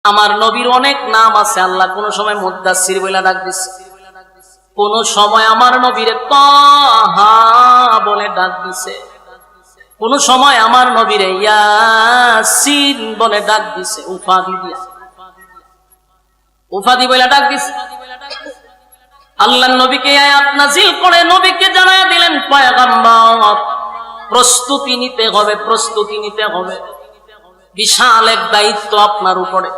আমার নবীর অনেক নাম আছে। আল্লাহ কোন সময় মুদ্দাসসির বলে ডাক দিছে, কোন সময় আমার নবীরে তাহা বলে ডাক দিছে, কোন সময় আমার নবীরে ইয়াসিন বলে ডাক দিছে, উপাধি বলে ডাক দিছে। আল্লাহর নবীকে আয়াত নাযিল করে নবীকে জানায়া দিলেন, পয়গম্বর প্রস্তুতি নিতে হবে, প্রস্তুতি নিতে হবে, বিশাল এক দায়িত্ব আপনার উপরে।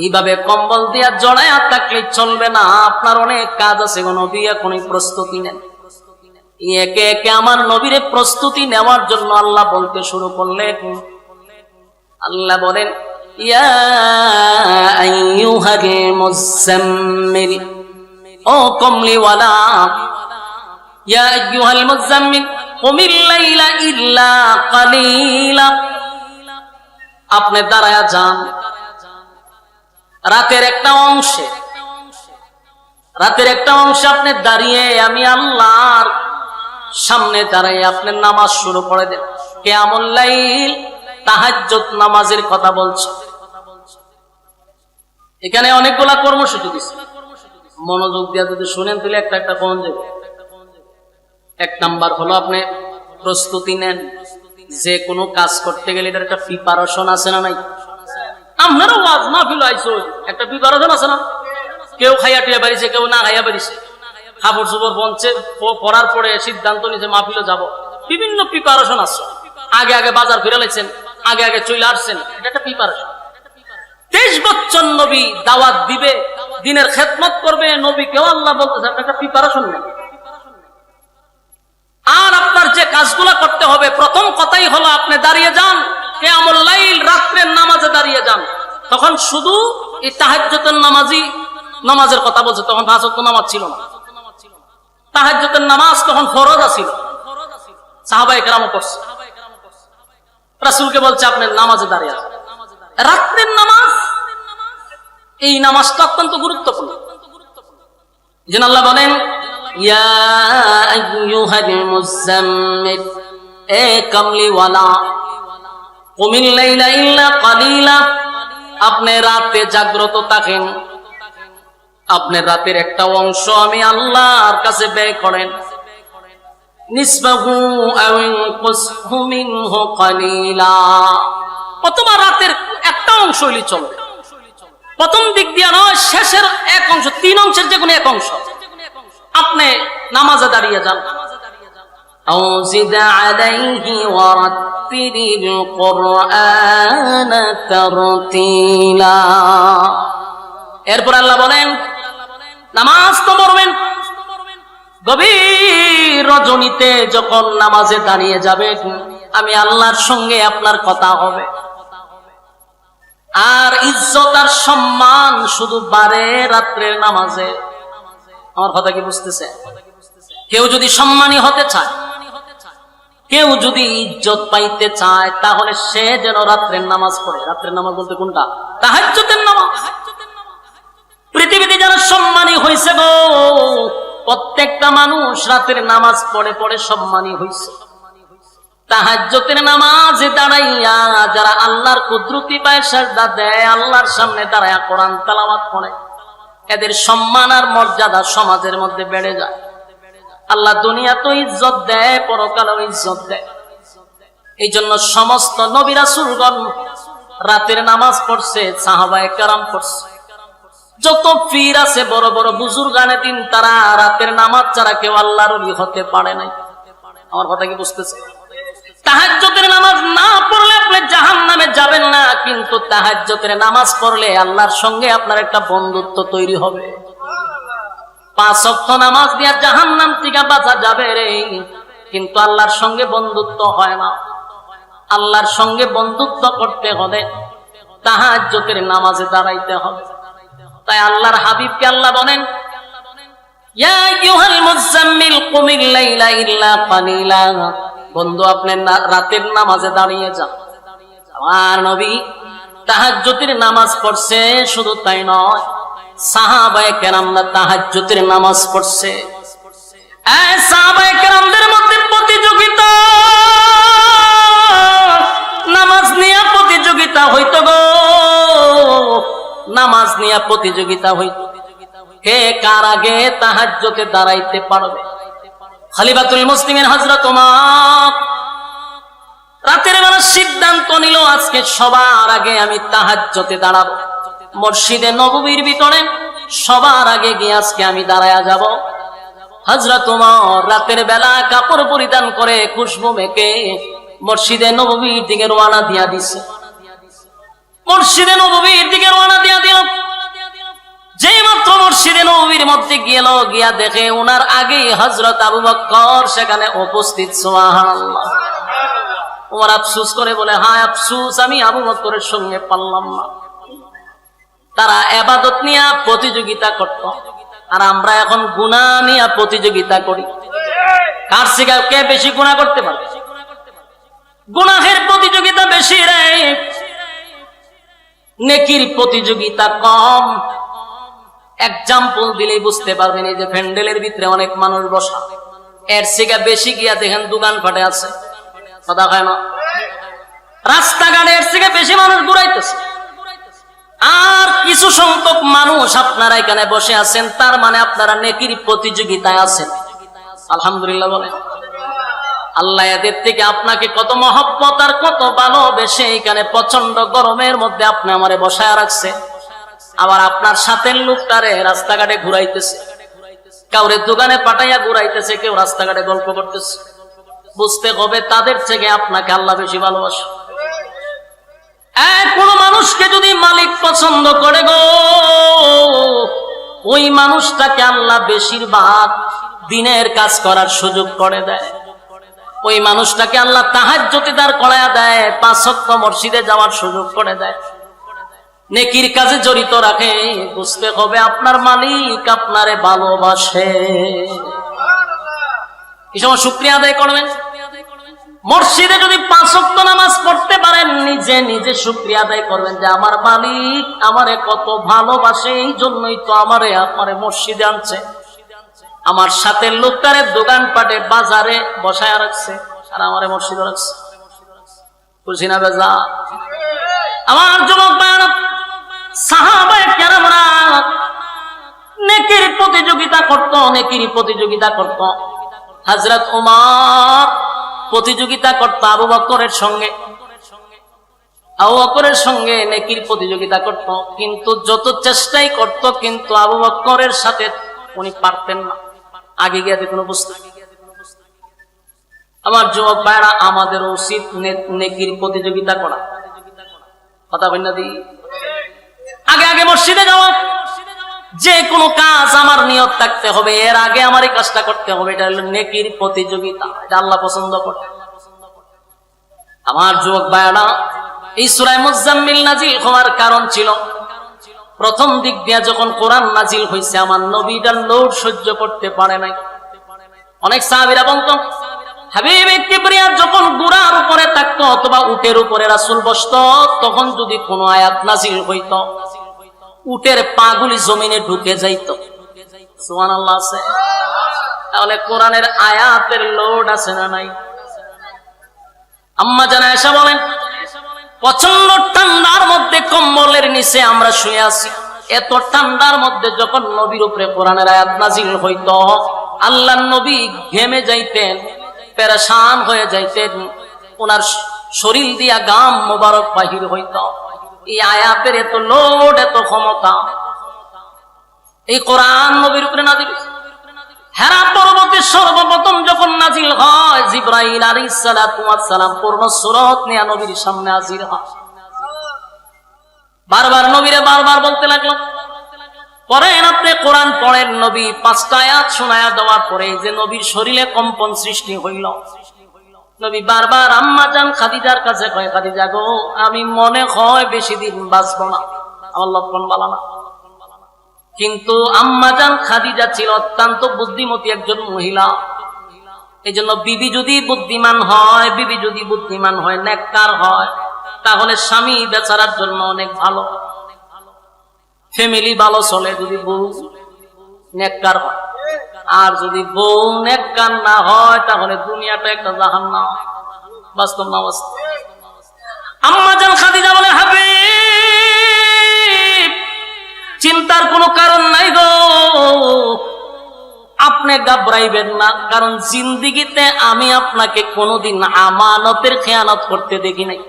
এইভাবে কম্বল দিয়া জড়ায়া থাকলে চলবে না, আপনার অনেক কাজ আছে। নবী এখনই প্রস্তুতি নেন। একে একে আমার নবীরে প্রস্তুতি নেওয়ার জন্য আল্লাহ বলতে শুরু করলেন। আল্লাহ বলেন, ইয়া আইয়ুহাল মুযাম্মিল, ও কমলিওয়ালা, ইয়া আইয়ুহাল মুযাম্মিল কুমিল লাইলা ইল্লা কালিলা। আপনি দাঁড়ায়া যান রাতের একটা অংশে, রাতের একটা অংশে আপনি দাঁড়িয়ে আমি আল্লাহর সামনে দাঁড়িয়ে আপনি নামাজ শুরু করে দেন। কিয়ামুল লাইল, তাহাজ্জুদ নামাজের কথা বলছে। এখানে অনেকগুলা কর্মসূচি দিচ্ছে, মনোযোগ দিয়ে যদি শুনেন তাহলে একটা একটা কোন যাবে। এক নাম্বার হলো আপনি প্রস্তুতি নেন। যে কোনো কাজ করতে গেলে এটার একটা প্রিপারেশন আছে না নাই? আপনারও ওয়াজ মাহফিল আইছো, একটা প্রিপারেশন আছে না? কেউ খাইয়া টিয়া বাড়িছে, কেউ না খাইয়া বাড়িছে, কাপড় চোপড় বনছে, পড়ার পরে সিদ্ধান্ত নিয়েছে মাহফিলে যাব। বিভিন্ন প্রিপারেশন আছে। আগে আগে বাজার ফিরে লাইছেন, আগে আগে চলে আসছেন, এটা একটা প্রিপারেশন। 23 বছর নবী দাওয়াত দিবে, দিনের খেদমত করবে, নবী কেউ আল্লাহ বলতেছে একটা প্রিপারেশন নেই। আর আপনার যে কাজগুলো করতে হবে, প্রথম কথাই হলো আপনি দাঁড়িয়ে যান কিয়ামুল লাইল, রাত্রের নামাজে দাঁড়িয়ে যান। তখন শুধু এই তাহাজ্জুদের নামাজের কথা বলছে, তখন 5 ওয়াক্ত নামাজ ছিল না। তাহাজ্জুদের নামাজ তখন ফরজ ছিল, সাহাবায়ে কেরামও পড়ছে। রাসূলকে বলছে আপনি নামাজে দাঁড়িয়ে যান। রাত্রের নামাজ, এই নামাজটা অত্যন্ত গুরুত্বপূর্ণ। যেন আল্লাহ বলেন, ইয়া আইয়ুহাল মুযাম্মিল, এ কামলিওয়ালা, কুমিল লাইলা ইল্লা কালিলা, আপনি রাতে জাগ্রত থাকেন, আপনি রাতের একটা অংশ আমি আল্লাহর কাছে ব্যয় করেন। নিসবাহু আও ইনকুসহু মিনহু কালিলা, অথবা রাতের একটা অংশ হইলে চলবে। প্রথম দিক দিয়ে নয়, শেষের এক অংশ, 3 অংশের যে কোনো এক অংশ আপনি নামাজে দাঁড়িয়ে যান। আও জিদ আলাইহি ওয়ারাত্তিলিল কুরআন তারতিলা। এরপর আল্লাহ বলেন, নামাজ তো পড়বেন, গভীর রজনীতে যখন নামাজে দাঁড়িয়ে যাবেন, আমি আল্লাহর সঙ্গে আপনার কথা হবে। আর ইজ্জত আর সম্মান শুধু বাড়ে রাত্রের নামাজে। আমার কথা কি বুঝতেছে? কেউ যদি সম্মানী হতে চায়, কেউ যদি ইজ্জত পাইতে চায়, তাহলে সে যেন রাত্রের নামাজ পড়ে। রাত্রের নামাজ বলতে কোনটা? তাহাজ্জুদের নামাজ। পৃথিবীতে যারা সম্মানী হয়েছে গো, প্রত্যেকটা মানুষ রাতের নামাজ পড়ে পড়ে সম্মানী হয়েছে। তাহাজ্জুদের নামাজে দাঁড়াইয়া যারা আল্লাহর কুদরতি পায় সাজদা দেয়, আল্লাহর সামনে দাঁড়ায়া কোরআন তেলাওয়াত করে, এদের সম্মান আর মর্যাদা সমাজের মধ্যে বেড়ে যায়। আল্লাহ দুনিয়াতেও ইজ্জত দেয়, পরকালেও ইজ্জত দেয়। এই জন্য সমস্ত নবী রাসূলগণ রাতের নামাজ পড়ছে, সাহাবায়ে কেরাম পড়ছে। যত পীর আছে, বড় বড় বুজুর্গানে দিন, তারা রাতের নামাজ ছাড়া কেউ আল্লাহর ওলি হতে পারে নাই। আমার কথা কি বুঝতেছে? তাহাজ্জুদের নামাজ না পড়লে আপনি জাহান্নামে যাবেন না, কিন্তু তাহাজ্জুদের নামাজ পড়লে আল্লাহর সঙ্গে আপনার একটা বন্ধুত্ব তৈরি হবে। 5 ওয়াক্ত নামাজ দিয়ে জাহান্নাম থেকে বাঁচা যাবে রে, কিন্তু আল্লাহর সঙ্গে বন্ধুত্ব হয় না। আল্লাহর সঙ্গে বন্ধুত্ব করতে হলে তাহাজ্জুদের নামাজে দাঁড়াইতে হবে। তাই আল্লাহর হাবিবকে আল্লাহ বলেন, ইয়া আইয়ুহাল মুযাম্মিল কুমিল লাইলা ইল্লা কালিলা, বন্ধু আপনি রাতের নামাজে দাঁড়িয়ে যান। আমার নবী তাহাজ্জুদের নামাজ পড়ছে, শুধু তাই নয়, সাহাবায়ে কেরামরা তাহাজ্জুদের নামাজ পড়ছে। এই সাহাবায়ে কেরামদের মধ্যে প্রতিযোগিতা, নামাজ নিয়ে প্রতিযোগিতা হইতো গো। নামাজ নিয়ে প্রতিযোগিতা হইত, কে কার আগে তাহাজ্জুদে দাঁড়াইতে পারবে। খলিফাতুল মুসলিমিন হযরত ওমর রাতের বেলা সিদ্ধান্ত নিল, আজকে সবার আগে আমি তাহাজ্জুদে দাঁড়াবো। মসজিদে নববীর ভিতরে সবার আগে গিয়ে আজকে আমি দাঁড়ায়া যাব। হযরত ওমর রাতের বেলা কাপড় পরিধান করে খুশবু মেখে মসজিদে নববীর দিকে রওনা দিয়া দিছে। মসজিদে নববীর দিকে রওনা দিয়া দিল। যেই মাত্র মসজিদে নববীর মধ্যে গেল, গিয়া দেখে ওনার আগেই হযরত আবু বকর সেখানে উপস্থিত। সুবহানাল্লাহ। ওমর আফসোস করে বলে, হায় আফসোস, আমি আবু বকরের সঙ্গে পারলাম না। তারা ইবাদত নিয়ে প্রতিযোগিতা করত, আর আমরা এখন গুনাহ নিয়ে প্রতিযোগিতা করি। কার থেকে কে বেশি গুনাহ করতে পারে? গুনাহের প্রতিযোগিতা বেশি রে, নেকির প্রতিযোগিতা কম। এক্সাম্পল দিলেই বুঝতে পারবেন। এই যে প্যান্ডেলের ভিতরে অনেক মানুষ বসা, এর থেকে বেশি গিয়া দেখেন দোকান ফাটে আছে, কথা হয় না? রাস্তাঘাটে এর থেকে বেশি মানুষ ঘুরাইতেছে, আর কিছু সংখ্যক মানুষ আপনারা এখানে বসে আছেন, তার মানে আপনারা নেকির প্রতিযোগিতায় আছেন। আলহামদুলিল্লাহ বলেন। আল্লাহ এদের থেকে আপনাকে কত মহব্বত আর কত ভালোবেসে এখানে প্রচন্ড গরমের মধ্যে আপনি আমারে বসায় রাখছে, আবার আপনার সাথে লোকটারে রাস্তাঘাটে ঘুরাইতেছে, কাউরে দোকানে পাঠাইয়া ঘুরাইতেছে, কেউ রাস্তাঘাটে গল্প করতেছে। বুঝতে হবে তাদের থেকে আপনাকে আল্লাহ বেশি ভালোবাসে। কোন মানুষকে যদি মালিক পছন্দ করে গো, ওই মানুষটাকে আল্লাহ বেশিরভাগ দিনের কাজ করার সুযোগ করে দেয়। ওই মানুষটাকে আল্লাহ তাহাজ্জুদে দাঁড় করায়া দেয়, 5 ওয়াক্ত মসজিদে যাওয়ার সুযোগ করে দেয়, নেকির কাজে জড়িত রাখে। বুঝতে হবে আপনার মালিক আপনারে ভালোবাসে। এই সময় শুকরিয়া আদায় করবেন। মসজিদে যদি 5 ওয়াক্ত নামাজ পড়তে পারেন, নিজে নিজে শুকরিয়া আদায় করবেন যে আমার মালিক আমারে কত ভালোবাসে, এই জন্যই তো আমারে মসজিদে আনছে, আমার সাথে লোকটারে দোকানপাটে বাজারে বসায় রাখছে, আর আমারে মসজিদে রাখছে। খুশি না বেজা? আমার যুবক ভাইরা, সাহাবায়ে কেরামরা নেকির প্রতিযোগিতা করত, নেকির প্রতিযোগিতা করত। হযরত ওমর প্রতিযোগিতা করত আবু বকরের সঙ্গে, আবু বকরের সঙ্গে নেকির প্রতিযোগিতা করত, কিন্তু যত চেষ্টাই করত, কিন্তু আবু বকরের সাথে উনি পারতেন না আগে গিয়ে কোনো বুঝতে। আমার যুবক ভাইরা, আমাদের উচিত নেকির প্রতিযোগিতা করা। কথা বল না দি, আগে আগে মসজিদে যাওয়া। যে কোনো কাজ আমার নিয়ত থাকতে হবে, এর আগে আমার এই কাজটা করতে হবে। এটা হলো নেকির প্রতিযোগিতা, এটা আল্লাহ পছন্দ করে। আমার যুবক ভাইরা, এই সূরা মুজাম্মিল নাজিল হওয়ার কারণ ছিল, প্রথম দিক দিয়ে যখন কোরআন নাজিল হয়েছে, আমার নবীটা লোড সহ্য করতে পারে নাই। অনেক সাহাবীরা বলতো, হাবিবে কিবরিয়া যখন ঘোড়ার উপরে থাকতো অথবা উটের উপরে রাসূল বসতো, তখন যদি কোনো আয়াত নাজিল হইতো, উটের পাগুলি জমিনে ঢুকে যাইত। সুবহানাল্লাহ আছে? তাহলে কোরআনের আয়াতের লোড আছে না নাই? আম্মা জান আয়েশা বলেন, প্রচন্ড ঠান্ডার মধ্যে কম্বলের নিচে আমরা শুয়ে আছি, এত ঠান্ডার মধ্যে যখন নবীর উপরে কোরআনের আয়াত নাজিল হইতো, আল্লাহর নবী ঘেমে যাইতেন, পেরেশান হয়ে যাইতেন, ওনার শরীর দিয়া গাম মোবারক বাহির হইত। এই আয়াতের এত লোড, এত ক্ষমতা, এই কোরআন নবীর উপরে নাজিল। হেরা পর্বতে সর্বপ্রথম যখন নাজিল হয়, জিবরাইল আলাইহিস সালাতু ওয়াস সালাম পূর্ণ সূরত নিয়ে নবীর সামনে হাজির হয়। বারবার নবীরে বারবার বলতে লাগলো, পড়েন আপনি কোরআন পড়েন। নবী 5টা আয়াত শোনায়া দেওয়ার পরে যে নবীর শরীরে কম্পন সৃষ্টি হইল। নবী বারবার আম্মা জান খাদিজার কাছে কয়, খাদিজা গো, আমি মনে হয় বেশি দিন বাঁচবো না, আমার লক্ষণ ভালো না। কিন্তু আম্মা জান খাদিজা ছিল অত্যন্ত বুদ্ধিমতী একজন মহিলা। এই জন্য বিবি যদি বুদ্ধিমান হয়, বিবি যদি বুদ্ধিমান হয়, নেককার হয়, তাহলে স্বামী বেচারার জন্য অনেক ভালো, ফ্যামিলি ভালো চলে যদি বউ নেককার হয়। আর যদি বউ নেককার না হয়, তাহলে দুনিয়াটা একটা জাহান্নাম। বাস্তব না বাস্তব? আম্মা জান খাদিজা বলে, হাবিব চিন্তার কোনো কারণ নাই গো, আপনি ঘাবড়াইবেন না, কারণ জিন্দিগিতে আমি আপনাকে কোনোদিন আমানতের খেয়ানত করতে দেখি নাই।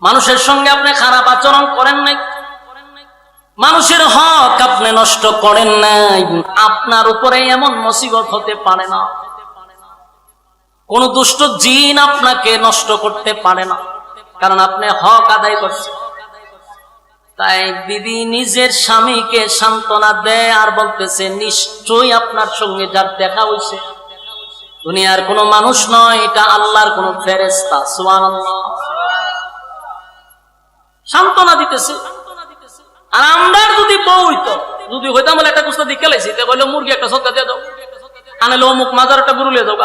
মানুষের সঙ্গে আপনি খারাপ আচরণ করেন নাই, মানুষের হক আপনি নষ্ট করেন নাই। আপনার উপরে এমন মুসিবত হতে পারে না, কোন দুষ্ট জিন আপনাকে নষ্ট করতে পারে না, কারণ আপনি হক আদায় করছেন। তাই বিবি নিজের স্বামীকে সান্ত্বনা দেয় আর বলতেছে, নিশ্চয়ই আপনার সঙ্গে যার দেখা হয়েছে দুনিয়ার কোনো মানুষ নয়, এটা আল্লাহর কোন ফেরেশতা। সুবহানাল্লাহ। সান্ত্বনা দিতেছে। আর আমরা যদি বউ হইতো, যদি হইতাম বলে একটা কুস্তা দিকে লাইছি, বললো মুরগি একটা সদকা দিয়ে দাও, আনলে অমুক মাজার একটা গরু লিয়ে দাও,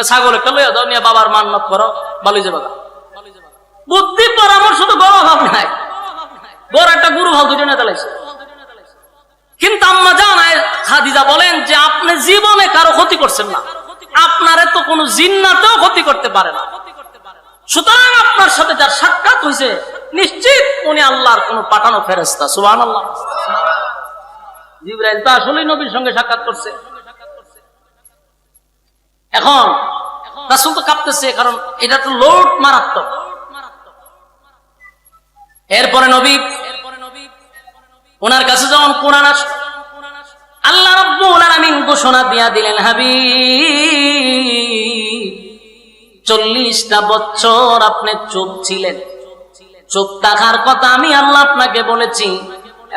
ছাগল একটা লইয়া দাও, নিয়ে বাবার মান্নত করো, বালি যাবা। বুদ্ধি পরামর্শ তো বড় অভাব নাই, বড় একটা গুরু হল দুটো নেতা লাইছে। কিন্তু আম্মা জানায় খাদিজা বলেন যে আপনি জীবনে কারো ক্ষতি করছেন না, আপনারে তো কোনো জিন্নাতেও ক্ষতি করতে পারে না, সুতরাং আপনার সাথে যার সাক্ষাৎ হয়েছে নিশ্চিত উনি আল্লাহর কোন পাঠানো ফেরেশতা। সুবহানাল্লাহ। জিবরাইল তো আসলেই নবীর সঙ্গে সাক্ষাৎ করছে। এখন রাসূল তো কাঁপতেছে, কারণ এটা তো লোড মারাত্মক। এরপরে নবী ওনার কাছে যখন কোরআন আসে, আল্লাহ রাব্বুল আলামিন ঘোষণা দিয়া দিলেন, হাবিব 40টা বছর আপনি চুপ ছিলেন, চুপ থাকার কথা আমি আল্লাহ আপনাকে বলেছি।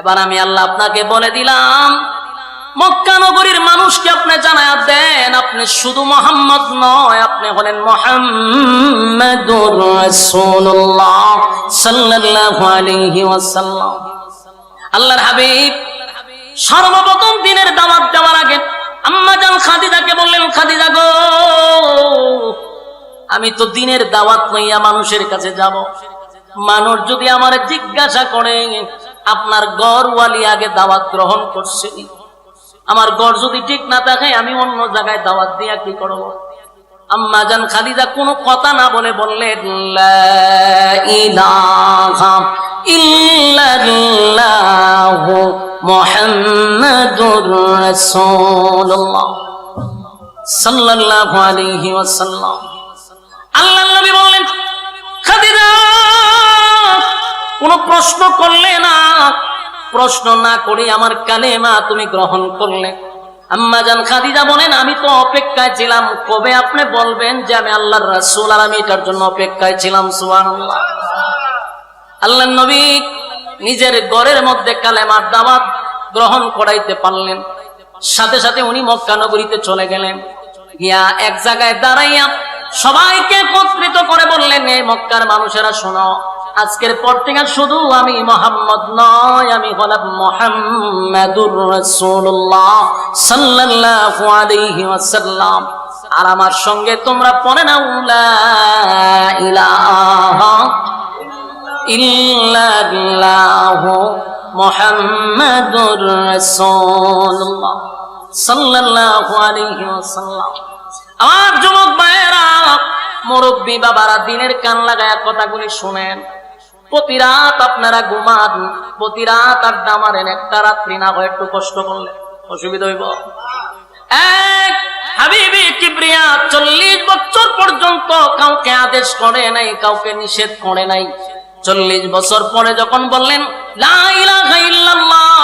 এবার আমি আল্লাহ আপনাকে বলে দিলাম, মক্কা নগরীর মানুষকে আপনি জানায়া দেন, আপনি শুধু মুহাম্মদ নয়, আপনি হলেন মুহাম্মাদুর রাসূলুল্লাহ সাল্লাল্লাহু আলাইহি ওয়াসাল্লাম। আল্লাহর হাবিব সর্বপ্রথম দিনের দাওয়াত দেওয়ার আগে আম্মা জান খাদিজাকে বললেন, খাদিজা গো, আমি তো দিনের দাওয়াত লইয়া মানুষের কাছে যাব, মানুষ যদি আমার জিজ্ঞাসা করে আপনার ঘরওয়ালি আগে দাওয়াত গ্রহণ করছে, আমার ঘর যদি ঠিক না থাকে আমি অন্য জায়গায় দাওয়াত দিয়া কি করব? আম্মা জান খাদিজা কোনো কথা না বলে বললেন, লা ইলাহা ইল্লাল্লাহু মুহাম্মাদুর রাসূলুল্লাহ সাল্লাল্লাহু আলাইহি ওয়াসাল্লাম। আল্লাহর নবী বললেন, খাদিজা কোনো প্রশ্ন করলে না, প্রশ্ন না করে আমার কালেমা তুমি গ্রহণ করলে। আম্মা জান খাদিজা বলেন, আমি তো অপেক্ষায় ছিলাম কবে আপনি বলবেন যে আমি আল্লাহর রাসূল, আর আমি এটার জন্য অপেক্ষায় ছিলাম। সুবহানাল্লাহ। আল্লাহর নবী নিজের ঘরের মধ্যে কালেমার দাওয়াত গ্রহণ করাইতে পারলেন, সাথে সাথে উনি মক্কা নগরীতে চলে গেলেন। গিয়া এক জায়গায় দাঁড়াইয়া সবাইকে একত্রিত করে বললেন, এই মক্কার মানুষেরা শোনো, আজকের পর থেকে শুধু আমি মুহাম্মদ নয়, আমি হলাম মুহাম্মাদুর রাসূলুল্লাহ সাল্লাল্লাহু আলাইহি ওয়াসাল্লাম। আর আমার সঙ্গে তোমরা পড়ে নাও, লা ইলাহা ইল্লাল্লাহু মুহাম্মাদুর রাসূলুল্লাহ সাল্লাল্লাহু আলাইহি ওয়াসাল্লাম। আমার যুবক ভাইয়েরা, মুরব্বী বাবারা, দিনের কান লাগায়া কথাগুলি শুনেন। প্রতি রাত আপনারা ঘুমান, প্রতি রাত আড্ডা মারেন, একটা রাত্রি না হয় একটু কষ্ট করলে অসুবিধা হইব। এক হাবিবি কিবরিয়া 40 বছর পর্যন্ত কাউকে আদেশ করে নাই, কাউকে নিষেধ করে নাই। 40 বছর পরে যখন বললেন লা ইলাহা ইল্লাল্লাহ,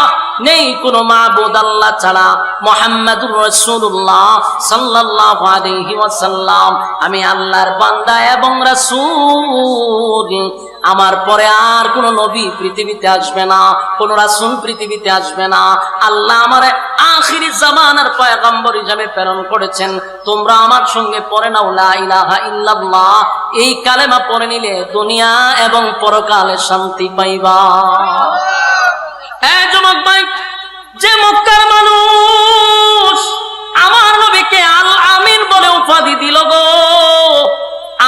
নেই কোনো মাবুদ আল্লাহ ছাড়া, মুহাম্মাদুর রাসূলুল্লাহ সাল্লাল্লাহু আলাইহি ওয়াসাল্লাম আমি আল্লাহর বান্দা এবং রাসূল, আমার পরে আর কোন নবী পৃথিবীতে আসবে না, কোন রাসূল পৃথিবীতে আসবে না, আল্লাহ আমারে আখিরি জামানার পয়গম্বর হিসেবে প্রেরণ করেছেন। তোমরা আমার সঙ্গে পড়ে নাও লা ইলাহা ইল্লাল্লাহ, এই কালেমা পড়ে নিলে দুনিয়া এবং পরকালে শান্তি পাইবা। যুবক ভাই, যে মক্কার মানুষ আমার নবীকে আল আমিন বলে উপাধি দিল গো,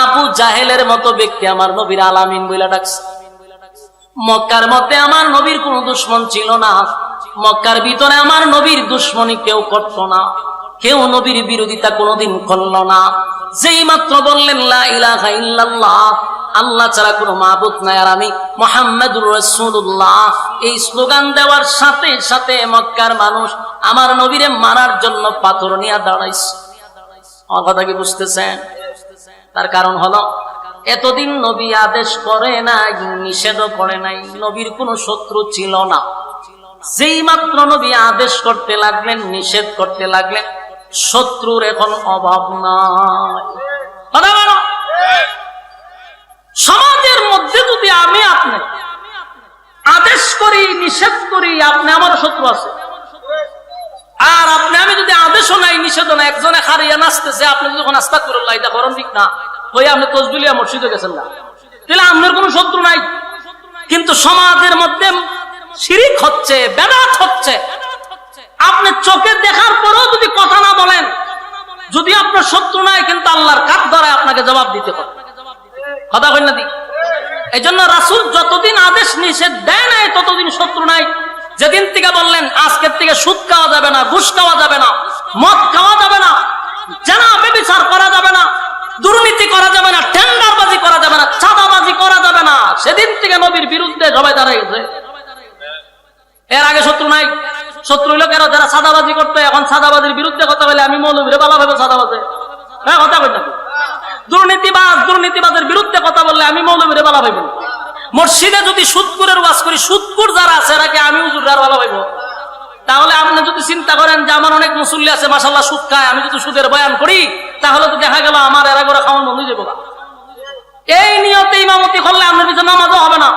আবু জাহেলের মতো ব্যক্তি আমার নবীর আল আমিন বলে ডাকছে। মক্কার মধ্যে আমার নবীর কোন দুশমন ছিল না, মক্কার ভিতরে আমার নবীর দুশমনি কেউ করত না, কেউ নবীর বিরোধিতা কোনোদিন করল না। যেই মাত্র বললেন লা ইলাহা ইল্লাল্লাহ, আল্লাহ ছাড়া কোনো মাবুদ নাই, আর আমি মুহাম্মাদুর রাসূলুল্লাহ, এই স্লোগান দেওয়ার সাথে সাথে মক্কার মানুষ আমার নবীরে মারার জন্য পাথর নিয়ে দাঁড়াইছে। আমার কথা কি বুঝতেছেন? তার কারণ হলো এতদিন নবী আদেশ করে নাই, নিষেধও করে নাই, নবীর কোনো শত্রু ছিল না। যেই মাত্র নবী আদেশ করতে লাগলেন, নিষেধ করতে লাগলেন, শত্রুর এখন অভাব নাই। সমাজের মধ্যে যদি আমি আপনি আদেশ করি, নিষেধ করি, আপনি আমার শত্রু আছে। আর আপনি আমি যদি আদেশও নাই, নিষেধও নাই, একজনে খারিয়া নাচতেছে, আপনি যখন আস্তাগফিরুল্লাহ এটা করেন ঠিক না, হয়ে আপনি তসবিলিয়া মসজিদে গেছেন না, তাহলে আপনার কোনো শত্রু নাই। কিন্তু সমাজের মধ্যে শিরিক হচ্ছে, বেদাত হচ্ছে, আপনি চোখে দেখার পরেও যদি কথা না বলেন, যদি আপনার শত্রু নাই, কিন্তু আল্লাহর কাঠ ধরে আপনাকে জবাব দিতে হবে। কথা কই না দি? এই জন্য রাসূল যতদিন আদেশ নিষেধ দেয় নাই, ততদিন শত্রু নাই। যেদিন থেকে বললেন আজকের থেকে সুদ খাওয়া যাবে না, ঘুষ খাওয়া যাবে না, মদ খাওয়া যাবে না, জানা ব্যভিচার করা যাবে না, দুর্নীতি করা যাবে না, টেন্ডারবাজি করা যাবে না, চাঁদাবাজি করা যাবে না, সেদিন থেকে নবীর বিরুদ্ধে সবাই দাঁড়িয়ে গেছে। এর আগে শত্রু নাই। শত্রু হইল কেন? যারা চাঁদাবাজি করতো, এখন চাঁদাবাজির বিরুদ্ধে কথা বলে আমি মৌলবীরে বালা ভাবে চাঁদাবাজে, হ্যাঁ কথা কই না? দুর্নীতিবাজের বিরুদ্ধে কথা বললে আমি মৌলবীরে বালা ভাইব। মসজিদে যদি সুদকুরের ওয়াজ করি, সুদকুর যারা আছে এরাকে আমি হুজুরের বালা ভাইব। তাহলে আপনি যদি চিন্তা করেন যে আমার অনেক মুসল্লি আছে মাশাআল্লাহ সুদ খায়, আমি যদি সুদের বয়ান করি, তাহলে তো দেখা গেল আমার এরা করে খাওয়ান বন্ধ হয়ে যাবে। এই নিয়তে ইমামতি করলে আপনার পিছনে নামাজও হবে না।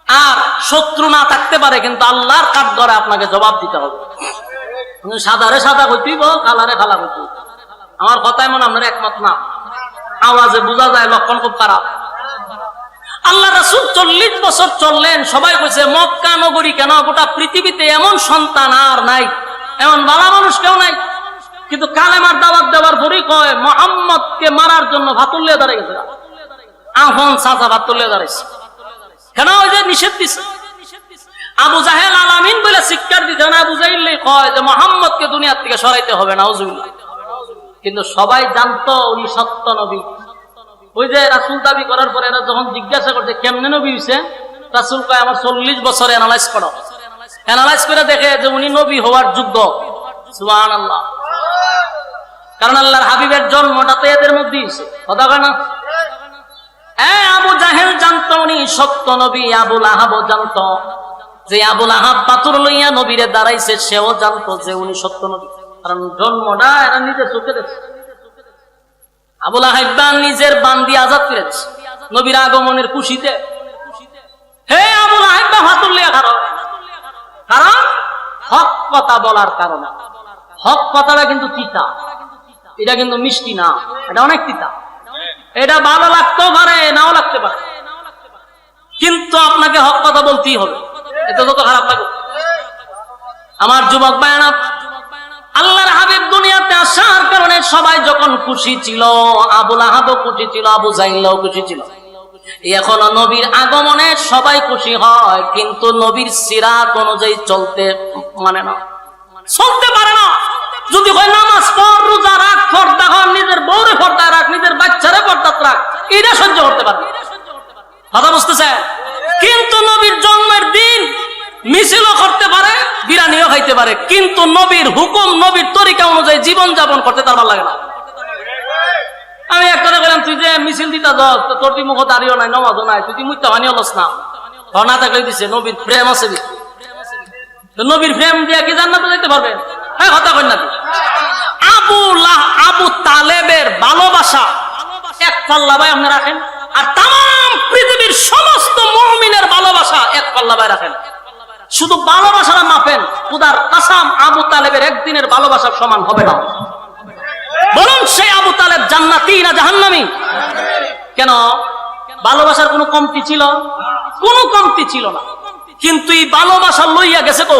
আর শত্রু না থাকতে পারে, কিন্তু আল্লাহর কাঠ ধরে আপনাকে জবাব দিতে হবে। সাদারে সাদা হইতেইব, কালারে কালা হইতেইব। আমার কথায় মনে আপনার একমত না? আওয়াজে বোঝা যায় লক্ষণ খুব খারাপ। আল্লাহ রাসূল 40 বছর চললেন, সবাই কইছে মক্কা নগরী কেন, গোটা পৃথিবীতে এমন সন্তান আর নাই, এমন ভালো মানুষ কেউ নাই। কিন্তু কালেমার দাওয়াত দেওয়ার পরই কয় মুহাম্মদকে মারার জন্য ভাতুল্লিয়া দাঁড়িয়ে গেছে। আহন চাচা ভাতুল্লিয়া দাঁড়াইছে কেন? ওই যে নিষেধ দিছে। আবু জাহেল আলামিন বলে শিক্ষার দিতে না, আবু জাহেল কয় যে মুহাম্মদকে দুনিয়ার থেকে সরাইতে হবে, নাউজুবিল্লাহ। কিন্তু সবাই জানতো উনি সত্য নবী। ওই যে রাসূল দাবি করার পরে এরা যখন জিজ্ঞাসা করছে কেমনে নবী হইছে, রাসূল কয় আমার 40 বছর অ্যানালাইজ করো। অ্যানালাইজ করে দেখে যে উনি নবী হওয়ার যোগ্য। সুবহানাল্লাহ। কারণ আল্লাহর হাবিবের জন্মটা তো এদের মধ্যেই হইছে, কথা কয় না? আবু জাহেল জানতো উনি সত্য নবী, আবু লাহাবও জানতো। যে আবু লাহাব পাথর লইয়া নবীরে দাঁড়াইছে, সেও জানতো যে উনি সত্য নবী, কারণ জন্মটা এরা নিজের চোখে দেখছে। আবু লাহাব নিজের বান্দি আজাদ করেছে নবীর আগমনের খুশিতে। হে আবু লাহাব পাথর লইয়া খারো, কারণ হক কথা বলার কারণে। হক কথাটা কিন্তু তিতা, এটা কিন্তু মিষ্টি না, এটা অনেক তিতা। এটা ভালো লাগতেও পারে, নাও লাগতে পারে, কিন্তু আপনাকে হক কথা বলতেই হবে, এটা যত খারাপ লাগে। আমার যুবক ভাইরা, আল্লাহর হাবিব দুনিয়াতে আসার কারণে সবাই যখন খুশি ছিল, আবু লাহাবও খুশি ছিল, আবু জাহিলও খুশি ছিল। এখনো নবীর আগমনে সবাই খুশি হয়, কিন্তু নবীর সিরাত অনুযায়ী চলতে মানে না, চলতে পারে না। যদি হয় নামাজ পড়, রোজা রাখ, পর্দা কর, নিজের বউরে পর্দা রাখ, নিজের বাচ্চারে পর্দা রাখ, এটা সহ্য করতে পারবে, কথা বুঝতেছে? কিন্তু নবীর জন্মের দিন মিছিলও করতে পারে, বিরিয়ানিও খাইতে পারে, কিন্তু নবীর হুকুম, নবীর তরিকা অনুযায়ী জীবন যাপন করতে তার ভালো লাগে না। আমি একটা বললাম, তুই যে মিছিল দিতা যাস, তোর তুই মুখ দাঁড়িয়েও নাই, নমাজও নাই, তুই মুইতে বানিয়ে লস না, না থাকলে দিছে নবীর প্রেম আছে, নবীর প্রেম দিয়ে কি জান্নাতে যেতে পারবে? হ্যাঁ কথা কই না? আবু তালেবের ভালোবাসা এক পাল্লা ভাই আপনি রাখেন, আর তাম পৃথিবীর সমস্ত মুমিনের ভালোবাসা এক পাল্লা ভাই রাখেন। শুধু ভালোবাসাটা মাপেন, খুদার কাসাম আবু তালেবের একদিনের ভালোবাসার সমান হবে না। বলুন সেই আবু তালেব জান্নাতি না জাহান্নামী? কেন? ভালোবাসার কোনো কমতি ছিল? কোনো কমতি ছিল না। কিন্তু এই ভালোবাসা লইয়া গেছে তো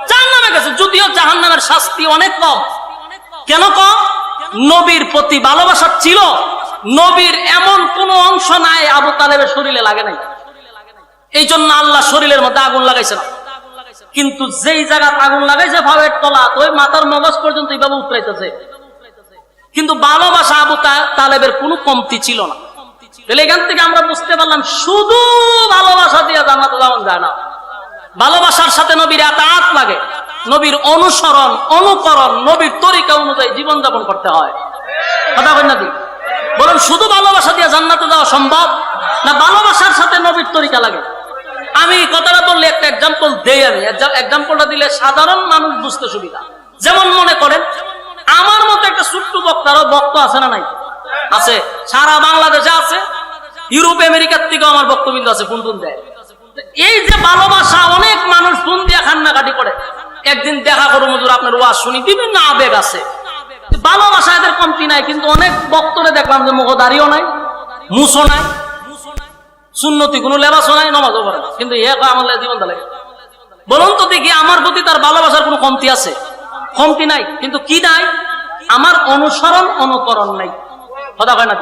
জাহান্নামে গেছে, যদিও জাহান্নামের শাস্তি অনেক কম। কেন কম? নবীর প্রতি ভালোবাসা ছিল, নবীর এমন কোন অংশ নাই আবু তালেবের শরীরে লাগে নাই, এই জন্য আল্লাহ শরীরের মধ্যে আগুন লাগাইছে না। কিন্তু যেই জায়গা আগুন লাগাইছে ভাবের তলা, ওই মাথার মগজ পর্যন্ত এইভাবে উতরাইতেছে। কিন্তু ভালোবাসা আবু তালেবের কোনো কমতি ছিল না। তাহলে এখান থেকে আমরা বুঝতে পারলাম শুধু ভালোবাসা দিয়ে জান্নাতে যাওয়া যায় না, ভালোবাসার সাথে নবীর আতাত লাগে, নবীর অনুসরণ অনুকরণ, নবীর তরিকা অনুযায়ী জীবনযাপন করতে হয়। কথা বলেন না? বলুন, শুধু ভালোবাসা দিয়ে জান্নাতে যাওয়া সম্ভব না ভালোবাসার সাথে নবীর তরিকা লাগে? আমি কথাটা বললে একটা এক্সাম্পল দেই। আমি এক্সাম্পলটা দিলে সাধারণ মানুষ বুঝতে সুবিধা। যেমন মনে করেন আমার মতো একটা ছোট্ট বক্তারও বক্তা আছে না নাই? আছে, সারা বাংলাদেশে আছে, ইউরোপ আমেরিকার থেকেও আমার বক্তব্য আছে, ফোন টুন দেয়। এই যে ভালোবাসা, অনেক মানুষ ফোন দিয়ে কান্নাকাটি করে, একদিন দেখা করুন হুজুর আপনার ওয়াজ শুনি, বিভিন্ন আবেগ আছে, ভালোবাসা এদের কমতি নাই। কিন্তু অনেক বক্তরে দেখলাম যে মুখদারিও নাই, মুসো নাই, সুন্নতি কোনো লেবাসও নাই, নমাজও পড়ে না, কিন্তু আমার জীবন লাগে। বলুন তো দেখি, আমার প্রতি তার ভালোবাসার কোনো কমতি আছে? কমতি নাই। কিন্তু কি নাই? আমার অনুসরণ অনুকরণ নাই। কথা হয় না?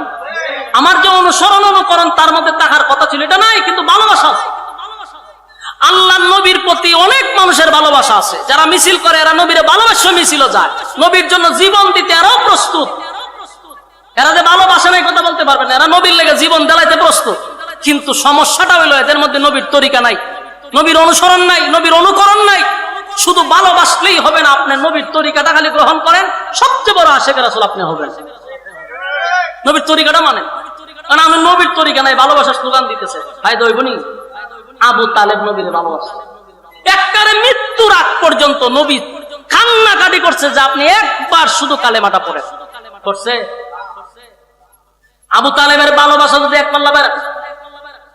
আমার যে অনুসরণ অনুকরণ তার মধ্যে থাকার কথা ছিল, এটা নাই, কিন্তু ভালোবাসা আছে। আল্লাহ নবীর প্রতি অনেক মানুষের ভালোবাসা আছে, যারা মিছিল করে এরা নবীর ভালোবাসা মিছিল যায়, নবীর জন্য জীবন দিতে এরাও প্রস্তুত। এরা যে ভালোবাসা নাই কথা বলতে পারবে না, এরা নবীর লেগে জীবন দেলাইতে প্রস্তুত। কিন্তু সমস্যাটা হইলো এদের মধ্যে নবীর তরিকা নাই, নবীর অনুসরণ নাই, নবীর অনুকরণ নাই। শুধু ভালোবাসলেই হবে না, আপনি নবীর তরিকাটা খালি গ্রহণ করেন, সবচেয়ে বড় আশিক রাসূল আপনি হবেন। নবীর তরিকাটা মানে, কারণ আমি নবীর তরিকা নাই, ভালোবাসার স্লোগান দিতেছে, ফায়দা হইব নি? আবু তালেব নবীর ভালোবাসা, একবারে মৃত্যুর আগ পর্যন্ত নবী কান্নাকাটি করছে যে আপনি একবার শুধু কালেমাটা পড়েন। করছে? আবু তালেবের ভালোবাসা যদি এক পাল্লা বেড়ে,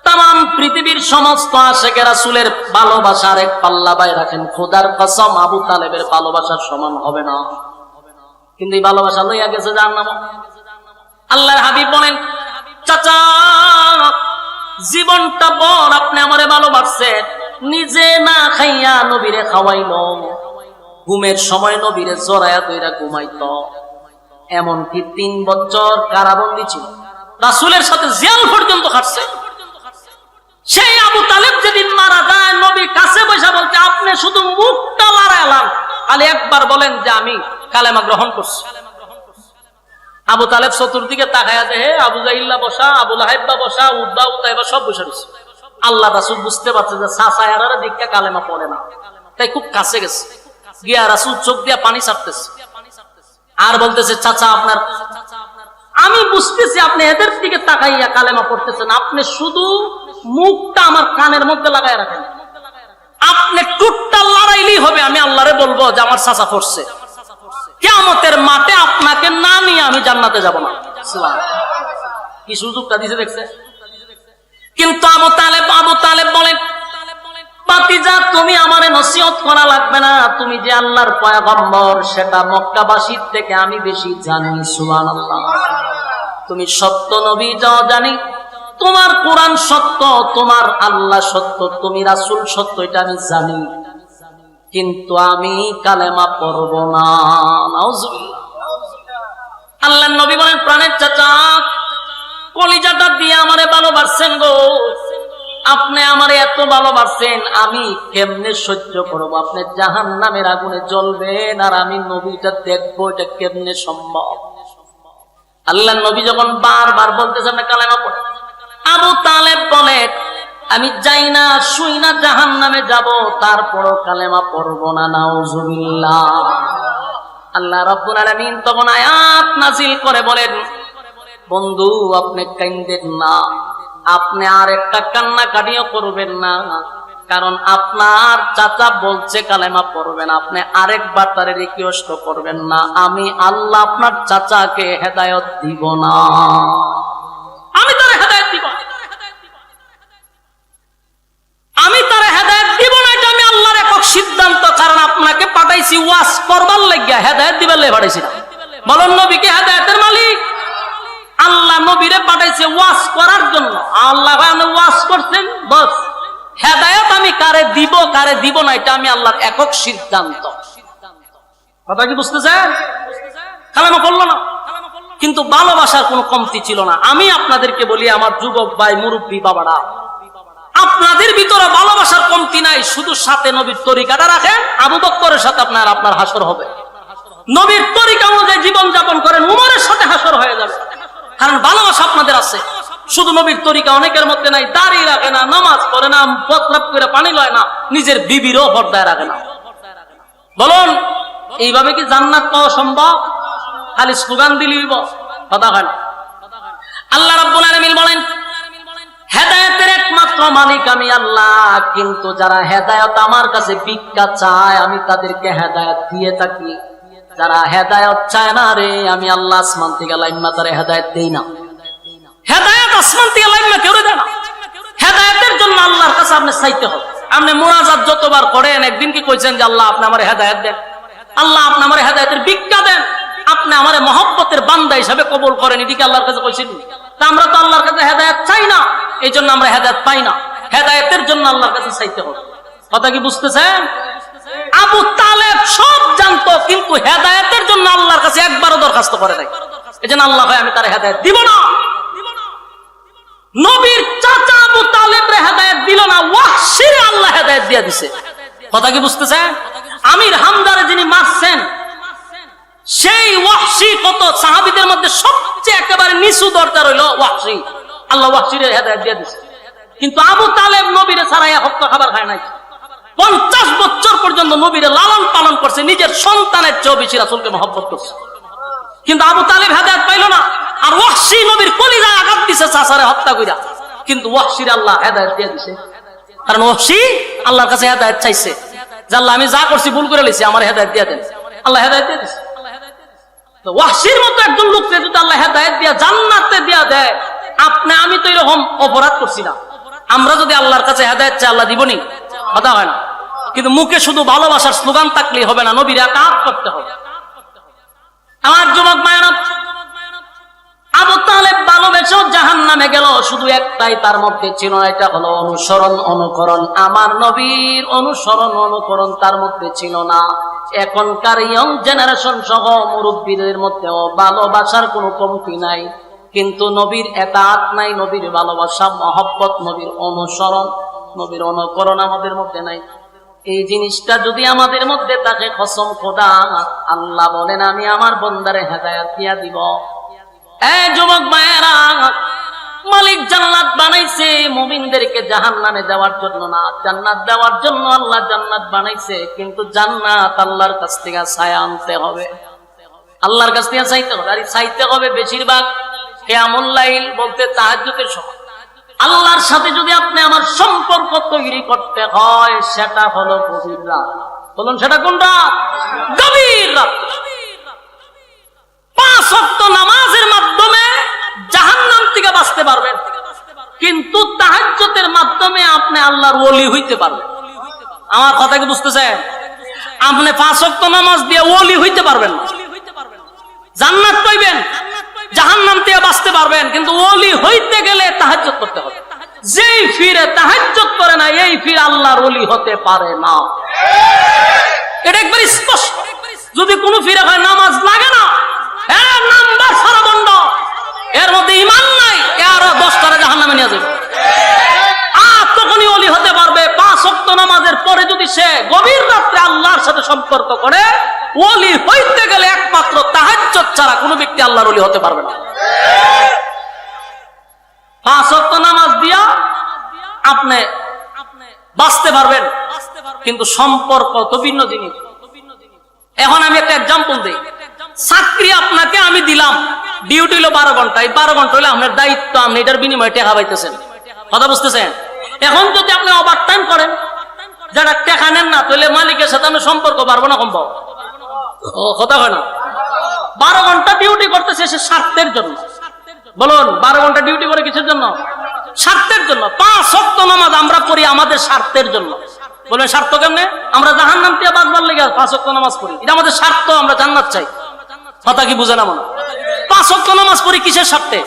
তাম পৃথিবীর সমস্ত আশিকে রাসূলের ভালোবাসার এক পাল্লা বাই রাখেন, খোদার কসম আবু তালেবের ভালোবাসার সমান হবে না। কিন্তু এই ভালোবাসা লইয়া গেছে জাহান্নামে। আল্লাহর হাবিব বলেন, চাচা জীবনটা বড় আপনি আমারে ভালোবাসছেন, নিজে না খাইয়া নবীরে খাওয়াইল, ঘুমের সময় নবীরে জড়াইয়া দইরা ঘুমাইতো, এমনকি 3 বছর কারাবন্দী ছিল, রাসূলের সাথে জেল পর্যন্ত খাটছে। সেই আবু তালেব যেদিন মারা যায়, নবী কাছে বসে বলতে, আপনি শুধু মুখটা লড়াইলাম, খালি একবার বলেন যে আমি কালেমা গ্রহণ করছি। আবু তালেব চতুর্দিকে তাকায়া যে, হে আবু জাহিল্লা বসা, আবু লাহাইবা বসা, উদ্বা উতাইবা সব বসে রয়েছে। আল্লাহ রাসূল বুঝতে পারছে যে চাচায়ারা দিকটা কালেমা পড়ে না, তাই খুব কাছে গেছে, গিয়া রাসূল চোখ দিয়া পানি ছাড়তেছে আর বলতেছে, চাচা আপনার, আমি বুঝতেছি আপনি এদের দিকে তাকাইয়া কালেমা পড়তেছেন, আপনি শুধু মুখটা আমার কানের মধ্যে লাগাই রাখেন, আপনি টুটটা লড়াইলেই হবে, আমি আল্লাহরে বলবো যে আমার চাচা পড়ছে, কিয়ামতের মাঠে আপনাকে না নিয়ে আমি জান্নাতে যাব না। কি সুযোগটা দিছে দেখছে? কিন্তু আবু তালেব বলেন, ভাতিজা তুমি আমারে নসিহত করা লাগবে না, তুমি যে আল্লাহর পয়গম্বর সেটা মক্কাবাসীর থেকে আমি বেশি জানি। সুবহানাল্লাহ। তুমি সত্য নবী যাও জানি, তোমার কোরআন সত্য, তোমার আল্লাহ সত্য, তুমি রাসূল সত্য, এটা আমি জানি, কিন্তু আমি কালেমা পড়ব না। নাউজুবিল্লাহ। আল্লাহর নবী বলেন, প্রাণের চাচা কলিজাটা দিয়ে আমারে ভালোবাসছেন গো, আপনি আমারে এত ভালোবাসছেন, আমি কেমনে সহ্য করব? আপনি জাহান্নামের আগুনে জ্বলবেন আর আমি নবীটা দেখবো, এটা কেমনে সম্ভব? আল্লাহর নবী যখন বারবার বলতেছেন না কালেমা পড়ে, আবু তালেব বলে, আমি যাই না শুই না জাহান্নামে যাব, তারপরও কালেমা পড়ব না। নাউজুবিল্লাহ। আল্লাহ রাব্বুল আলামিন তখন আয়াত নাজিল করে বলেন, বন্ধু আপনি কাঁদেন না, আপনি আর একটা কান্না কাটিও করবেন না, কারণ আপনার চাচা বলছে কালেমা পড়বেন, আপনি আরেকবার তারে রিকোয়েস্ট করবেন না, আমি আল্লাহ আপনার চাচাকে হেদায়েত দিব না, আমি তারে হেদায়েত দিব, আমি তারে হেদায়েত দিব না, এটা আমি আল্লাহর একক সিদ্ধান্ত। কারণ আপনাকে পাঠাইছি ওয়াজ করবার লাগিয়া, হেদায়েত দিবার লাগি পাঠাইছি না। বলেন নবীকে হেদায়েতের মালিক আল্লাহ, নবীরে পাঠাইছে ওয়াজ করার জন্য। আল্লাহ ওয়াজ করছেন, বস হেদায়েত আমি কারে দিব না, এটা আমি আল্লাহর একক সিদ্ধান্ত। কথা কি বুঝতেছেন? কালেমা পড়লো না, কিন্তু ভালোবাসার কোনো কমতি ছিল না। আমি আপনাদেরকে বলি, আমার যুবক ভাই, মুরব্বী বাবারা, আপনাদের ভিতরে ভালোবাসার কমতি নাই, শুধু সাথে নবীর তরিকাটা রাখেন, আবু বকরের সাথে আপনার হাসর হবে। নবীর তরিকা অনুযায়ী জীবন যাপন করেন, উমরের সাথে হাসর হয়ে যাবে, কারণ ভালোবাসা আপনাদের আছে। শুধু নবীর তরিকা অনেকের মধ্যে নাই, দাড়ি রাখে না, নামাজ পড়ে না, পতলাপ করে পানি লয় না, নিজের বিবিরও পর্দায় রাখে না। বলুন এইভাবে কি জান্নাত পাওয়া সম্ভব? খালি স্লোগান দিলেই কথা হয় না। আল্লাহ রাব্বুল আলামিন বলেন হেদায়েতের একমাত্র মালিক আমি আল্লাহ, কিন্তু যারা হেদায়েত আমার কাছে ভিক্ষা চায় আমি তাদেরকে হেদায়েত দিয়ে থাকি। যারা হেদায়েত চায় না রে, আমি আল্লাহ আসমান থেকে লাইম্মা তারে হেদায়েত দেই না। হেদায়েত আসমান থেকে লাইম্মা কেউ দেয় না। হেদায়েতের জন্য আল্লাহর কাছে আপনি চাইতে হবে। আপনি মুনাজাত যতবার করেন, একদিন কি কইছেন যে আল্লাহ আপনি আমারে হেদায়েত দেন, আল্লাহ আপনি আমারে হেদায়েতের ভিক্ষা দেন, আপনি আমারে মহব্বতের বান্দা হিসাবে কবুল করেন, এদিকে আল্লাহর কাছে কইছেন? তা আমরা তো আল্লাহর কাছে হেদায়েত চাই না, এই জন্য আমরা হেদায়েত পাই না। হেদায়েতের জন্য আল্লাহর কাছে চাইতে হবে। কথা কি বুঝতেছেন? আবু তালেব সব জানতো, কিন্তু হেদায়েতের জন্য আল্লাহর কাছে একবারও দরখাস্ত করে নাই। এই জন্য আল্লাহ ভাই আমি তার হেদায়েত দিব না। নবীর চাচা আবু তালেবরে হেদায়েত দিল না, ওয়াহশিরে আল্লাহ হেদায়েত দিয়ে দিছে। কথা কি বুঝতেছেন? আমির হামজারে যিনি মারছেন সেই ওয়াহশি কত সাহাবীদের মধ্যে সবচেয়ে একেবারে নিচু দরজা রইল ওয়াহশি, আল্লাহ ওয়াহশিরে হেদায়েত দিয়ে দিছে। কিন্তু আবু তালেব নবীরে ছাড়াইয়া হক খাবার খায় নাই। 50 বছর পর্যন্ত নবীরে লালন পালন করছে, নিজের সন্তানের চেয়ে বেশি রাসূলকে মহব্বত করছে, কিন্তু আবু তালেব হেদায়েত পাইল না। আর ওয়াহশি নবীর কলিজায় আঘাত দিছে চাচারে হত্যা কইরা, কিন্তু ওয়াহশির আল্লাহ হেদায়েত দিয়ে দিছে। কারণ ওয়াহশি আল্লাহর কাছে হেদায়েত চাইছে যে আল্লাহ আমি যা করছি ভুল করে লইছি, আমার হেদায়েত দিয়ে দেন। আল্লাহ হেদায়েত দিয়ে দিছে। তো ওয়াহশির মতো একজন লোককে যদি আল্লাহ হেদায়েত দিয়া জান্নাতে দিয়া দেয়, আপনি আমি তো এরকম অপরাধ করছি না। আমরা যদি আল্লাহর কাছে হেদায়েত চাই আল্লাহ দিবনি? কথা হয় না। কিন্তু মুখে শুধু ভালোবাসার স্লোগান থাকলেই হবে না, নবীর আতাত করতে হবে। আমার যুবক মায়েরা, আবু তালেব ভালোবেসেও জাহান্নামে গেল, শুধু একটাই তার মধ্যে ছিল, এটা হলো অনুসরণ অনুকরণ। আমার নবীর অনুসরণ অনুকরণ তার মধ্যে ছিল না। এখনকার ইয়ং জেনারেশন সহ মুরব্বীদের মধ্যেও ভালোবাসার কোনো কমতি নাই, কিন্তু নবীর এতাত নাই, নবীর ভালোবাসা মহব্বত, নবীর অনুসরণ, নবীর অনুকরণ আমাদের মধ্যে নাই। এই জিনিসটা যদি আমাদের মধ্যে থাকে, কসম খোদা আল্লাহ বলেন আমি আমার বান্দারে হেদায়েত দিয়া দিব। এই যুবক ভাইয়েরা, মালিক জান্নাত বানাইছে মুমিনদেরকে জাহান্নামে দেওয়ার জন্য না, জান্নাত দেওয়ার জন্য আল্লাহ জান্নাত বানাইছে। কিন্তু জান্নাত আল্লাহর কাছ থেকে ছায়া আনতে হবে, আল্লাহর কাছ থেকে চাইতে হবে। আর চাইতে হবে বেশিরভাগ কিয়ামুল লাইল বলতে তাহাজ্জুদের সময়। আল্লাহর সাথে যদি আপনি আমার সম্পর্ক তৈরি করতে হয়, সেটা হলো গভীর রাত। বলুন সেটা কোন রাত? গভীর রাত। 5 ওয়াক্ত নামাজের মাধ্যমে জাহান্নাম থেকে বাঁচতে পারবেন, কিন্তু তাহাজ্জুদের মাধ্যমে আপনি আল্লাহর ওলি হইতে পারবেন। আমার কথা কি বুঝতেছেন? আপনি 5 ওয়াক্ত নামাজ দিয়ে ওলি হইতে পারবেন না। জান্নাত পাইবেন, জাহান্নাম থেকে বাঁচতে পারবেন, কিন্তু ওলি হইতে গেলে তাহাজ্জুদ করতে হবে। যেই ফিরে তাহাজ্জুদ করে না, এই ফিরে আল্লাহর ওলি হতে পারে না। এটা একবার স্পষ্ট। যদি কোনো ফিরে হয় নামাজ লাগে না, এর নাম্বার সারা বন্ধ, এর মধ্যে ঈমান নাই, এর 10টারে জাহান্নামে নিয়ে যাবে। আর তখনই ওলি হতে পারবে 5 ওয়াক্ত নামাজের পরে যদি সে গভীর রাত্রে আল্লাহর সাথে সম্পর্ক করে। ওলি হইতে গেলে একমাত্র তাহাজ্জুদ ছাড়া কোনো ব্যক্তি আল্লাহর ওলি হতে পারবে না। 5 ওয়াক্ত নামাজ দিয়া আপনি বাঁচতে পারবেন, কিন্তু সম্পর্ক তো ভিন্ন জিনিস। এখন আমি একটা এক্সাম্পল দিই। চাকরি আপনাকে আমি দিলাম, ডিউটি হলো 12 ঘন্টা, এই 12 ঘন্টা হলে আপনার দায়িত্ব, আপনি এটার বিনিময়ে টাকা পাইতেছেন। কথা বুঝতেছেন? এখন যদি আপনি ওভার টাইম করেন, যারা টাকা নেন না, তাহলে মালিকের সাথে আমি সম্পর্ক পারবো না, সম্ভব? কথা হয় না। 12 ঘন্টা ডিউটি করতেছে সে স্বার্থের জন্য। বলুন 12 ঘন্টা ডিউটি করে কিসের জন্য? স্বার্থের জন্য। 5 ওয়াক্ত নামাজ আমরা পড়ি আমাদের স্বার্থের জন্য। বলবেন স্বার্থ কেমনে? আমরা জাহান্নাম থেকে বাঁচবার লেগে 5 ওয়াক্ত নামাজ পড়ি, এটা আমাদের স্বার্থ, আমরা জান্নাত চাই। কথা কি বুঝে না মনে? 5 ওয়াক্ত নামাজ পড়ি কিসের স্বার্থে?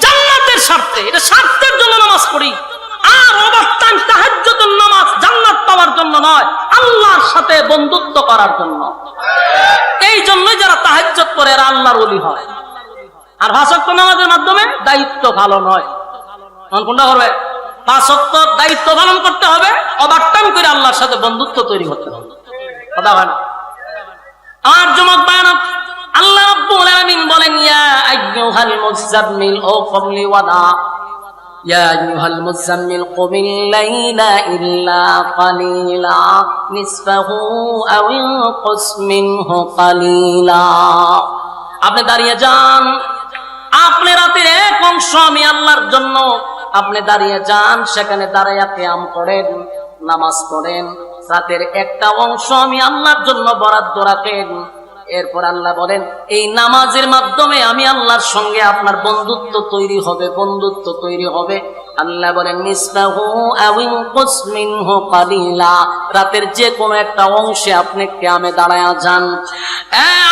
জান্নাতের স্বার্থে। এটা স্বার্থের জন্য নামাজ পড়ি। আর অবস্থান তাহাজ্জুদের নামাজ জান্নাত পাওয়ার জন্য নয়, আল্লাহর সাথে বন্ধুত্ব করার জন্য। এই জন্যই যারা তাহাজ্জুদ করে এরা আল্লাহর ওলি হয়। আর 5 ওয়াক্ত নামাজের মাধ্যমে দায়িত্ব ভালো নয়। কোনটা করবে? 5 ওয়াক্ত দায়িত্ব পালন করতে হবে, ওভারটাইম করে আল্লাহর সাথে বন্ধুত্ব তৈরি করতে হবে। কথা হয় না? আর যুবক ভাইরা, আল্লাহ রাব্বুল আলামিন বলেন ইয়া আইয়ুহাল মুযাম্মিল ও ক্বাবলি ওয়াদা, ইয়া আইয়ুহাল মুযাম্মিল কুমিল লাইলা ইল্লা কালিলা নিসফাহু আও ইনকুস মিনহু কালিলা। আপনি দাঁড়িয়ে যান, আপনি রাতের এক অংশ আমি আল্লাহর জন্য আপনি দাঁড়িয়ে যান, সেখানে দাঁড়াইয়া কিয়াম করেন, নামাজ পড়েন, রাতের একটা অংশ আমি আল্লাহর জন্য বরাদ্দ রাখেন। এরপর আল্লাহ বলেন এই নামাজের মাধ্যমে আমি আল্লাহর সঙ্গে আপনার বন্ধুত্ব তৈরি হবে, বন্ধুত্ব তৈরি হবে। আল্লাহ বলেন নিসফাহু আও ইনকুস মিনহু কালিলা, রাতের যে কোনো একটা অংশে আপনি কিয়ামে দাঁড়ায়া যান।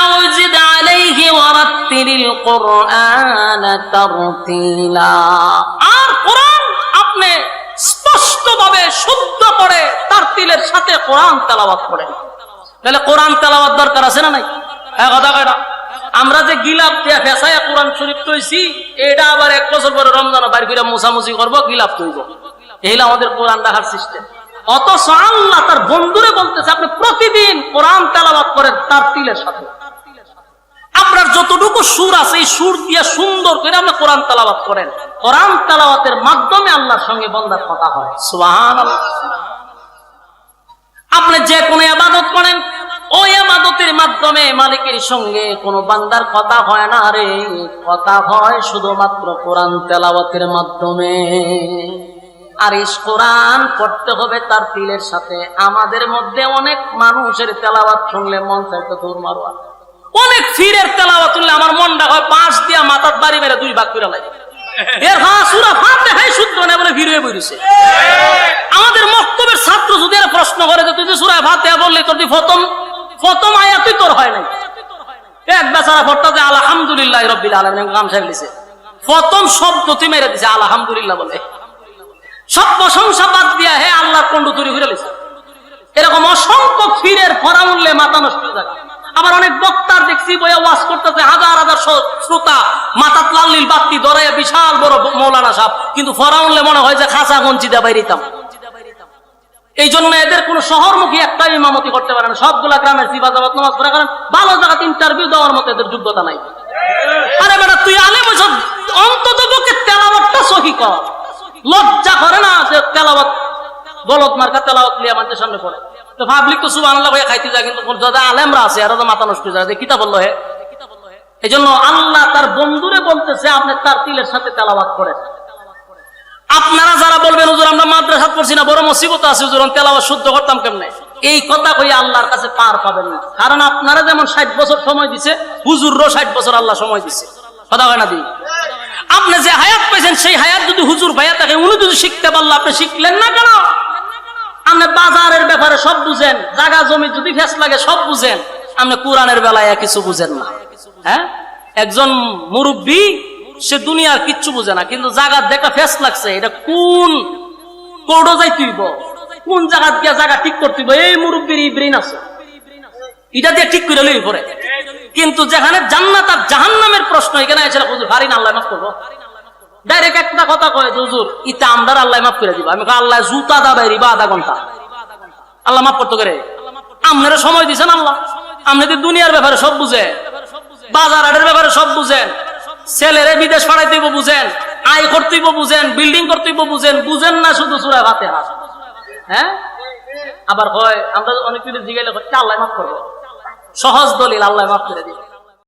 আউজিদ আলাইহি ওয়ারাত্তিলিল কুরআন তারতিলা, আর কোরআন আপনি স্পষ্টভাবে শুদ্ধ করে তারতিলের সাথে কোরআন তেলাওয়াত করেন। তাহলে কোরআন তেলাওয়াত দরকার আছে না নাই? আমরা যে গিলাপ দিয়া ফেসায়া কোরআন শরীফ তৈছি, এটা আবার 1 বছর পরে রমজান বাড়ি ফিরে মোছামুছি করবো, গিলাপ তৈব, এই আমাদের কোরআন রাখার সিস্টেম। অথচ আল্লাহ তার বন্ধুরে বলতেছে আপনি প্রতিদিন কোরআন তেলাওয়াত করেন তারতিলের সাথে। আপনার যতটুকু সুর আছে এই সুর দিয়ে সুন্দর করে আপনি কোরআন তেলাওয়াত করেন। কোরআন তেলাওয়াতের মাধ্যমে আল্লাহর সঙ্গে বান্দার কথা হয়। সুবহানাল্লাহ। আপনি যে কোনো ইবাদত করেন, ওই ইবাদতের মাধ্যমে মালিকের সঙ্গে কোনো বান্দার কথা হয় না রে, কথা হয় শুধুমাত্র কোরআন তেলাওয়াতের মাধ্যমে। আর এই কোরআন পড়তে হবে তার তিলের সাথে। আমাদের মধ্যে অনেক মানুষের তেলাওয়াত শুনলে মন চাইতে দূর মারোয়া, অনেক ফিরের তেলাওয়াত শুনলে আমার মনটা হয় 5 দিয়া মাথার বাড়ি মেরে 2 ভাগ করে লাগে। এর সূরা ফাতিহা শুদ্ধ না বলে ভিড়ে বইছে। আমাদের মক্তবের ছাত্র যদি এর প্রশ্ন করে যে তুই যে সূরা ফাতিহা বললি তোর প্রথম আয়াতই তোর হয় নাই, এক বেচারা পড়তা যে আলহামদুলিল্লাহি রাব্বিল আলামিন কাম শেষ দিছে, প্রথম শব্দ তুই মেরে দিছে আলহামদুলিল্লাহ বলে, সব প্রশংসা বাদ দিয়া হে আল্লাহর কন্ডু তৈরি করে দিছে। এরকম অসংখ্য ফিরের ফরামুল্লে মাথা নষ্ট হয়ে যায়। আবার অনেক বক্তার দেখছি বইয়া ওয়াজ করতেছে, হাজার হাজার শ্রোতা মাথাত লাল্লিল বাতি ধরাইয়া বিশাল বড় মৌলানা সাহেব, কিন্তু ফরাউনলে মনে হয় যে খাসা গঞ্চি দিয়ে বাইরিতাম। এই জন্য এদের কোন শহরমুখী একটা ইমামতি করতে পারে না, সবগুলা গ্রামের সিফাজাবাত নামাজ পড়া, কারণ ভালো জায়গাতে ইন্টারভিউ দেওয়ার মতো এদের যোগ্যতা নাই। আরে বেটা তুই আলেম হইছ, অন্তত পক্ষে তেলাওয়াতটা সহি কর। লজ্জা করে না যে তেলাওয়াত গলত মার্কা তেলাওয়াত লিয়ে আমাদের সামনে পড়ে, তো পাবলিক তো সুবহানাল্লাহ হয়ে খাইতে যায়, কিন্তু যারা আলেমরা আছে এরা তো মাথা নষ্ট হয়ে যায় যে কিতাব বললো হে। এই জন্য আল্লাহ তার বন্ধুরে বলতেছে আপনি তার তিলের সাথে তেলাওয়াত করেন। আপনারা যারা বলবেন হুজুর আমরা মাদ্রাসা পড়ছি না, বড় মুসিবত আছে হুজুর, তেলাওয়াত শুদ্ধ করতাম কেমনে, এই কথা কই আল্লাহর কাছে পার পাবেন না। কারণ আপনারা যেমন 60 বছর সময় দিছে, হুজুরও 60 বছর আল্লাহ সময় দিছে, কথা হয় না দি। আপনি যে হায়াত পাইছেন সেই হায়াত যদি হুজুর ভাইয়া থাকে, উনি যদি শিখতে পারলো আপনি শিখলেন না কেন? আপনি বাজারের ব্যাপারে সব বুঝেন, জায়গা জমি যদি ফেস লাগে সব বুঝেন, আপনি কোরআনের বেলায় কিছু বুঝেন না। হ্যাঁ, একজন মুরব্বী সে দুনিয়ার কিচ্ছু বুঝে না, কিন্তু জায়গার দেখা ফেস লাগছে, এটা কোন কোডো যাইতেইব, কোন জায়গা গিয়া জায়গা ঠিক করতেইব, এই মুরব্বীর ব্রেন আছে, এটা দিয়ে ঠিক করে লই পরে। কিন্তু যেখানে জান্নাত আর জাহান্নামের প্রশ্ন, এখানে এসে হুজুর ভারী না আল্লাহ মাফ করবো, ডাইরেক্ট একটা কথা কয় হুজুর ইতা আমরার আল্লাহ মাফ করে দিব। আমি আল্লাহ জুতা দাবাই বা আধা ঘন্টা আল্লাহ মাফ করতে করে, আপনারা সময় দিচ্ছেন আল্লাহ। আপনাদের দুনিয়ার ব্যাপারে সব বুঝে, বাজার হাটের ব্যাপারে সব বুঝেন, ছেলেরে বিদেশ পাঠাইতেইব বুঝেন, আয় করতেইব বুঝেন, বিল্ডিং করতেইব বুঝেন, বুঝেন না শুধু সূরা ফাতিহা। হ্যাঁ, আবার হয় আমরা অনেক কিছু জিগাইলে আল্লাহ মাফ করবো, সহজ দলিল আল্লাহ মাফ করে দিবে।